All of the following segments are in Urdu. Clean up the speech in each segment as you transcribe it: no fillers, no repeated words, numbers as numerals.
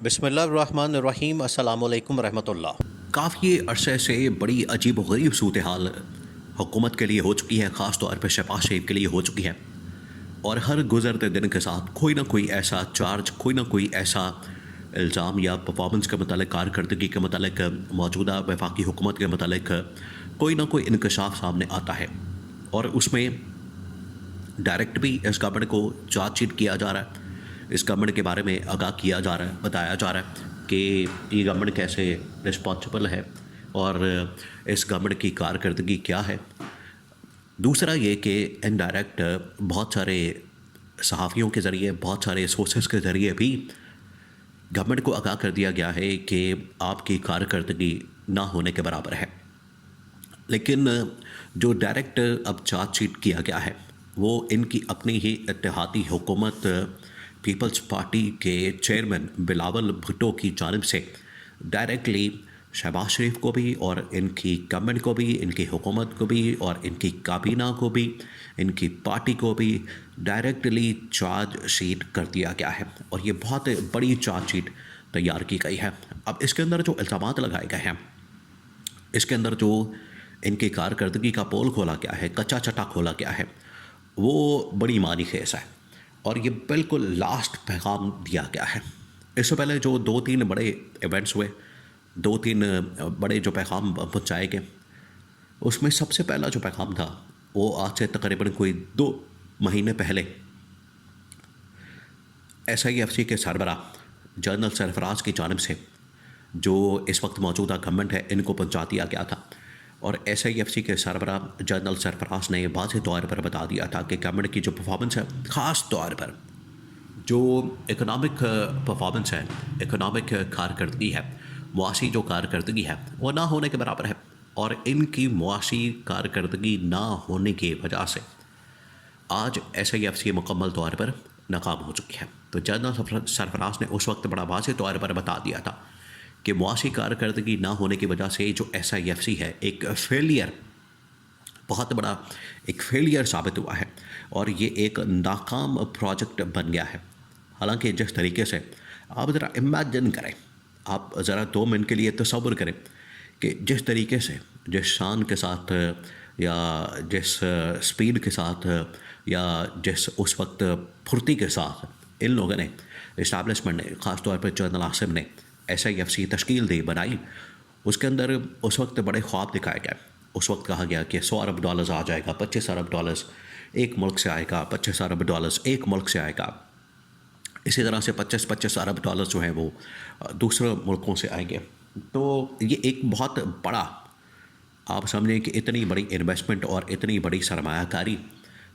بسم اللہ الرحمن الرحیم، السلام علیکم ورحمۃ اللہ۔ کافی عرصے سے بڑی عجیب و غریب صورتحال حکومت کے لیے ہو چکی ہے، خاص طور پہ شہباز شریف کے لیے ہو چکی ہے، اور ہر گزرتے دن کے ساتھ کوئی نہ کوئی ایسا چارج، کوئی نہ کوئی ایسا الزام یا پرفارمنس کے متعلق، کارکردگی کے متعلق، موجودہ وفاقی حکومت کے متعلق کوئی نہ کوئی انکشاف سامنے آتا ہے، اور اس میں ڈائریکٹ بھی اس گورنمنٹ کو چارج شیٹ کیا جا رہا ہے، اس گورنمنٹ کے بارے میں آگاہ کیا جا رہا ہے، بتایا جا رہا ہے کہ یہ گورنمنٹ کیسے رسپانسبل ہے اور اس گورنمنٹ کی کارکردگی کیا ہے۔ دوسرا یہ کہ انڈائریکٹ بہت سارے صحافیوں کے ذریعے، بہت سارے سورسز کے ذریعے بھی گورنمنٹ کو آگاہ کر دیا گیا ہے کہ آپ کی کارکردگی نہ ہونے کے برابر ہے، لیکن جو ڈائریکٹ اب چارج شیٹ کیا گیا ہے وہ ان کی اپنی ہی اتحادی حکومت پیپلز پارٹی کے چیئرمین بلاول بھٹو کی جانب سے ڈائریکٹلی شہباز شریف کو بھی، اور ان کی گورنمنٹ کو بھی، ان کی حکومت کو بھی، اور ان کی کابینہ کو بھی، ان کی پارٹی کو بھی ڈائریکٹلی چارج شیٹ کر دیا گیا ہے، اور یہ بہت بڑی چارج شیٹ تیار کی گئی ہے۔ اب اس کے اندر جو الزامات لگائے گئے ہیں، اس کے اندر جو ان کی کارکردگی کا پول کھولا گیا ہے، کچا چٹا کھولا گیا ہے، وہ بڑی معنی خیز ہے، اور یہ بالکل لاسٹ پیغام دیا گیا ہے۔ اس سے پہلے جو 2-3 بڑے ایونٹس ہوئے، 2-3 بڑے جو پیغام پہنچائے گئے، اس میں سب سے پہلا جو پیغام تھا وہ آج سے تقریباً کوئی 2 مہینے پہلے SIFC کے سربراہ جنرل سرفراز کی جانب سے، جو اس وقت موجودہ گورنمنٹ ہے، ان کو پہنچا دیا گیا تھا، اور SIFC کے سربراہ جنرل سرفراز نے واضح طور پر بتا دیا تھا کہ گورنمنٹ کی جو پرفارمنس ہے، خاص طور پر جو اکنامک پرفارمنس ہے، اکنامک کارکردگی ہے، معاشی جو کارکردگی ہے، وہ نہ ہونے کے برابر ہے، اور ان کی معاشی کارکردگی نہ ہونے کی وجہ سے آج SIFC مکمل طور پر ناکام ہو چکی ہے۔ تو جنرل سرفراز نے اس وقت بڑا واضح طور پر بتا دیا تھا کہ معاشی کارکردگی نہ ہونے کی وجہ سے جو SIFC ہے ایک فیلئر، بہت بڑا ایک فیلئر ثابت ہوا ہے، اور یہ ایک ناکام پروجیکٹ بن گیا ہے۔ حالانکہ جس طریقے سے آپ ذرا امیجن کریں، آپ ذرا 2 منٹ کے لیے تصور کریں کہ جس طریقے سے، جس شان کے ساتھ، یا جس سپیڈ کے ساتھ، یا جس اس وقت پھرتی کے ساتھ ان لوگوں نے، اسٹیبلشمنٹ نے، خاص طور پر جنرل عاصم نے SIFC تشکیل دی، بنائی، اس کے اندر اس وقت بڑے خواب دکھائے گئے۔ اس وقت کہا گیا کہ $100 ارب آ جائے گا، $25 ارب ایک ملک سے آئے گا، $25 ارب ایک ملک سے آئے گا، اسی طرح سے 25 ارب جو ہیں وہ دوسرے ملکوں سے آئیں گے۔ تو یہ ایک بہت بڑا، آپ سمجھیں کہ اتنی بڑی انویسٹمنٹ اور اتنی بڑی سرمایہ کاری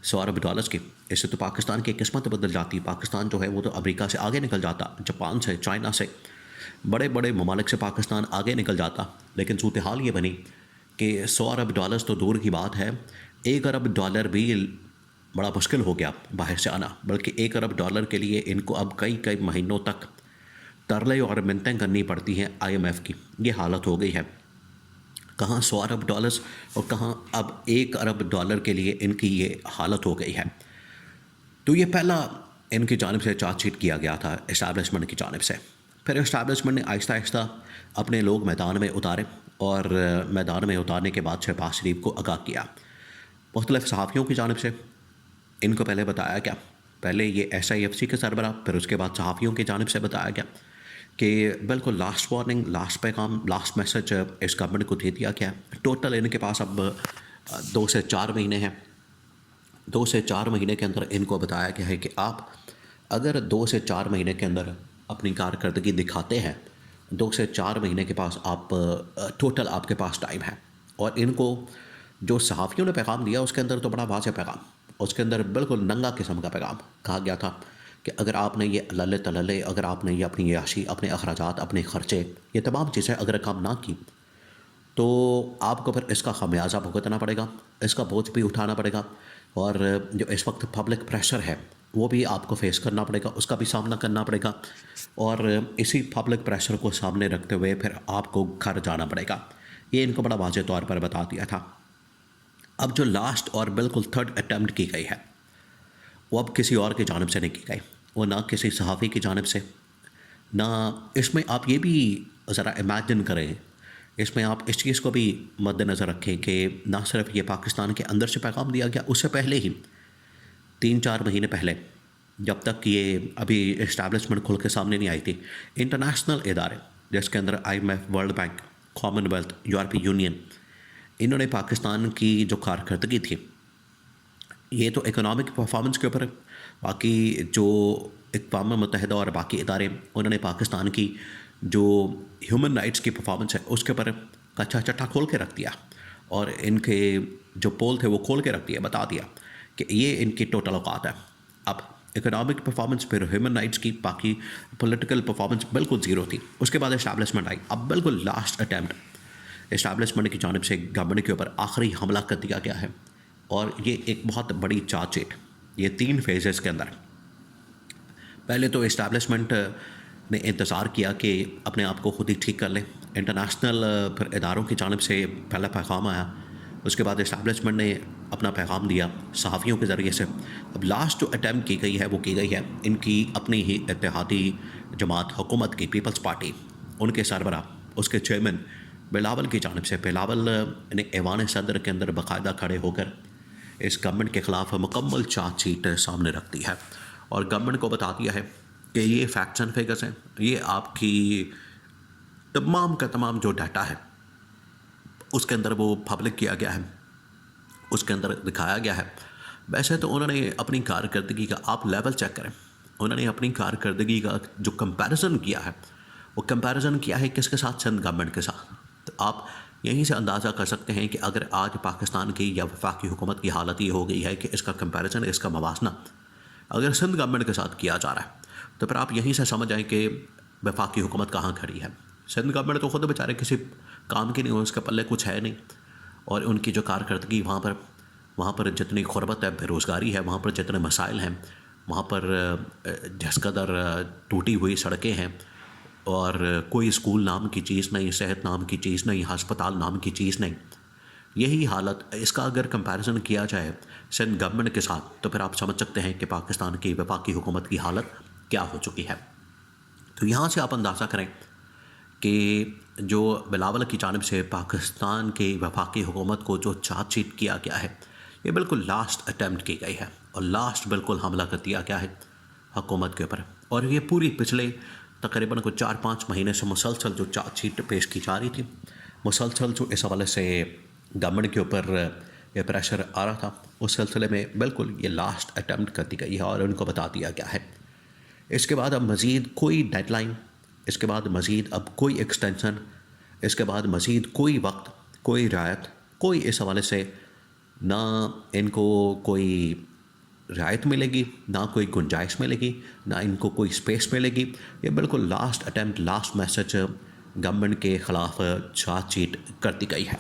$100 ارب کی، اس سے تو پاکستان کی قسمت بدل جاتی۔ پاکستان جو ہے وہ تو امریکہ سے آگے نکل جاتا، جاپان سے، چائنا سے، بڑے بڑے ممالک سے پاکستان آگے نکل جاتا، لیکن صورتحال یہ بنی کہ $100 ارب تو دور کی بات ہے، $1 ارب بھی بڑا مشکل ہو گیا باہر سے آنا، بلکہ $1 ارب کے لیے ان کو اب کئی مہینوں تک ترلے اور منتیں کرنی پڑتی ہیں IMF کی۔ یہ حالت ہو گئی ہے، کہاں $100 ارب اور کہاں اب $1 ارب کے لیے ان کی یہ حالت ہو گئی ہے۔ تو یہ پہلا ان کی جانب سے چارج شیٹ کیا گیا تھا اسٹیبلشمنٹ کی جانب سے۔ پھر اسٹیبلشمنٹ نے آہستہ آہستہ اپنے لوگ میدان میں اتارے، اور میدان میں اتارنے کے بعد شہباز شریف کو آگاہ کیا مختلف صحافیوں کی جانب سے۔ ان کو پہلے بتایا گیا، پہلے یہ SIFC کے سربراہ، پھر اس کے بعد صحافیوں کی جانب سے بتایا گیا کہ بالکل لاسٹ وارننگ، لاسٹ پیغام، لاسٹ میسج اس گورنمنٹ کو دے دیا گیا۔ ٹوٹل ان کے پاس اب 2 سے 4 مہینے ہیں۔ 2 سے 4 مہینے کے اندر ان کو بتایا گیا ہے کہ آپ اگر 2 سے 4 مہینے کے اندر اپنی کارکردگی دکھاتے ہیں، 2 سے 4 مہینے کے پاس آپ ٹوٹل آپ کے پاس ٹائم ہے۔ اور ان کو جو صحافیوں نے پیغام دیا اس کے اندر تو بڑا واضح پیغام، اس کے اندر بالکل ننگا قسم کا پیغام کہا گیا تھا کہ اگر آپ نے یہ للے تللے، اگر آپ نے یہ اپنی عیاشی، اپنے اخراجات، اپنے خرچے، یہ تمام چیزیں اگر کام نہ کی تو آپ کو پھر اس کا خمیازہ بھگتنا پڑے گا، اس کا بوجھ بھی اٹھانا پڑے گا، اور جو اس وقت پبلک پریشر ہے وہ بھی آپ کو فیس کرنا پڑے گا، اس کا بھی سامنا کرنا پڑے گا، اور اسی پبلک پریشر کو سامنے رکھتے ہوئے پھر آپ کو گھر جانا پڑے گا۔ یہ ان کو بڑا واضح طور پر بتا دیا تھا۔ اب جو لاسٹ اور بالکل تھرڈ اٹیمپٹ کی گئی ہے وہ اب کسی اور کی جانب سے نہیں کی گئی، وہ نہ کسی صحافی کی جانب سے، نہ اس میں آپ یہ بھی ذرا امیجن کریں، اس میں آپ اس چیز کو بھی مد نظر رکھیں کہ نہ صرف یہ پاکستان کے اندر سے پیغام دیا گیا، اس سے پہلے ہی 3-4 مہینے پہلے جب تک یہ ابھی اسٹیبلشمنٹ کھل کے سامنے نہیں آئی تھی، انٹرنیشنل ادارے جس کے اندر IMF، world bank, common wealth, یورپی یونین، انہوں نے پاکستان کی جو کارکردگی تھی، یہ تو اکنامک پرفارمنس کے اوپر، باقی جو اقوام متحدہ اور باقی ادارے انہوں نے پاکستان کی جو ہیومن رائٹس کی پرفارمنس ہے اس کے اوپر کچا چٹا کھول کے رکھ دیا، اور ان کے جو پول تھے وہ کھول کے رکھ دیا، بتا دیا کہ یہ ان کی ٹوٹل اوقات ہے۔ اب اکنامک پرفارمنس پھر ہیومن رائٹس کی، باقی پولیٹیکل پرفارمنس بالکل زیرو تھی۔ اس کے بعد اسٹیبلشمنٹ آئی، اب بالکل لاسٹ اٹیمپٹ اسٹیبلشمنٹ کی جانب سے گورنمنٹ کے اوپر آخری حملہ کر دیا گیا ہے، اور یہ ایک بہت بڑی چارج شیٹ، یہ 3 فیزز کے اندر۔ پہلے تو اسٹیبلشمنٹ نے انتظار کیا کہ اپنے آپ کو خود ہی ٹھیک کر لیں، انٹرنیشنل پھر اداروں کی جانب سے پہلا پیغام آیا، اس کے بعد اسٹیبلشمنٹ نے اپنا پیغام دیا صحافیوں کے ذریعے سے۔ اب لاسٹ جو اٹیمپٹ کی گئی ہے وہ کی گئی ہے ان کی اپنی ہی اتحادی جماعت حکومت کی، پیپلز پارٹی، ان کے سربراہ، اس کے چیئرمین بلاول کی جانب سے۔ بلاول نے ایوان صدر کے اندر باقاعدہ کھڑے ہو کر اس گورنمنٹ کے خلاف مکمل چارج شیٹ سامنے رکھ دی ہے، اور گورنمنٹ کو بتا دیا ہے کہ یہ فیکٹس اینڈ فگرز ہیں، یہ آپ کی تمام کا تمام جو ڈیٹا ہے اس کے اندر وہ پبلک کیا گیا ہے، اس کے اندر دکھایا گیا ہے۔ ویسے تو انہوں نے اپنی کارکردگی کا آپ لیول چیک کریں، انہوں نے اپنی کارکردگی کا جو کمپیریزن کیا ہے وہ کمپیریزن کیا ہے کس کے ساتھ؟ سندھ گورنمنٹ کے ساتھ۔ تو آپ یہیں سے اندازہ کر سکتے ہیں کہ اگر آج پاکستان کی یا وفاقی حکومت کی حالت یہ ہو گئی ہے کہ اس کا کمپیریزن، اس کا موازنہ اگر سندھ گورنمنٹ کے ساتھ کیا جا رہا ہے، تو پھر آپ یہیں سے سمجھ آئیں کہ وفاقی حکومت کہاں کھڑی ہے۔ سندھ گورنمنٹ تو خود بیچارے کسی کام کی نہیں ہو، اس کے پلے کچھ ہے نہیں، اور ان کی جو کارکردگی وہاں پر جتنی غربت ہے، بے روزگاری ہے، وہاں پر جتنے مسائل ہیں، وہاں پر جس قدر ٹوٹی ہوئی سڑکیں ہیں، اور کوئی اسکول نام کی چیز نہیں، صحت نام کی چیز نہیں، ہسپتال نام کی چیز نہیں، یہی حالت، اس کا اگر کمپیریزن کیا جائے سندھ گورنمنٹ کے ساتھ، تو پھر آپ سمجھ سکتے ہیں کہ پاکستان کی وفاقی حکومت کی حالت کیا ہو چکی ہے۔ تو یہاں سے آپ اندازہ کریں کہ جو بلاول کی جانب سے پاکستان کی وفاقی حکومت کو جو چارج شیٹ کیا گیا ہے، یہ بالکل لاسٹ اٹیمپٹ کی گئی ہے، اور لاسٹ بالکل حملہ کر دیا گیا ہے حکومت کے اوپر، اور یہ پوری پچھلے تقریباً کو 4-5 مہینے سے مسلسل جو چارج شیٹ پیش کی جا رہی تھی، مسلسل جو اس حوالے سے گورنمنٹ کے اوپر یہ پریشر آ رہا تھا، اس سلسلے میں بالکل یہ لاسٹ اٹیمپٹ کر دی گئی ہے، اور ان کو بتا دیا گیا ہے اس کے بعد اب مزید کوئی ڈیڈ لائن، اس کے بعد مزید اب کوئی ایکسٹینشن، اس کے بعد مزید کوئی وقت، کوئی رعایت، کوئی اس حوالے سے نہ ان کو کوئی رعایت ملے گی، نہ کوئی گنجائش ملے گی، نہ ان کو کوئی سپیس ملے گی۔ یہ بالکل last attempt, last message government کے خلاف چارج شیٹ کر دی گئی ہے۔